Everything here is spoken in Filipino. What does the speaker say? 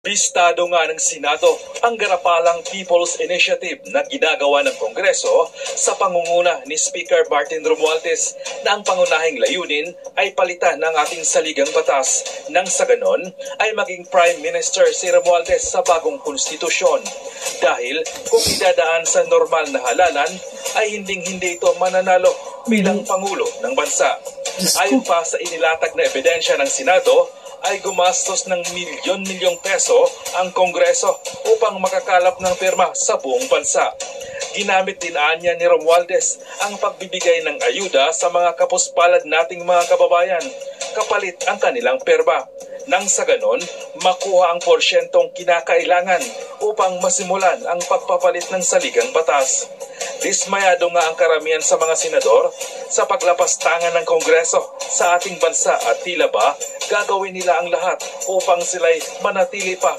Bistado nga ng Senado ang garapalang People's Initiative na ginagawa ng Kongreso sa pangunguna ni Speaker Martin Romualdez na ang pangunahing layunin ay palitan ng ating saligang batas nang sa ganon ay maging Prime Minister si Romualdez sa bagong konstitusyon. Dahil kung idadaan sa normal na halalan ay hinding-hindi ito mananalo bilang Pangulo ng bansa. Ayon pa sa inilatag na ebidensya ng Senado, ay gumastos ng milyon-milyong peso ang Kongreso upang makakalap ng pirma sa buong bansa. Ginamit din niya ni Romualdez ang pagbibigay ng ayuda sa mga kapuspalad nating mga kababayan kapalit ang kanilang pirma. Nang sa ganon, makuha ang porsyentong kinakailangan upang masimulan ang pagpapalit ng saligang batas. Dismayado nga ang karamihan sa mga senador sa paglapastangan ng Kongreso sa ating bansa at tila ba gagawin nila ang lahat upang sila'y manatili pa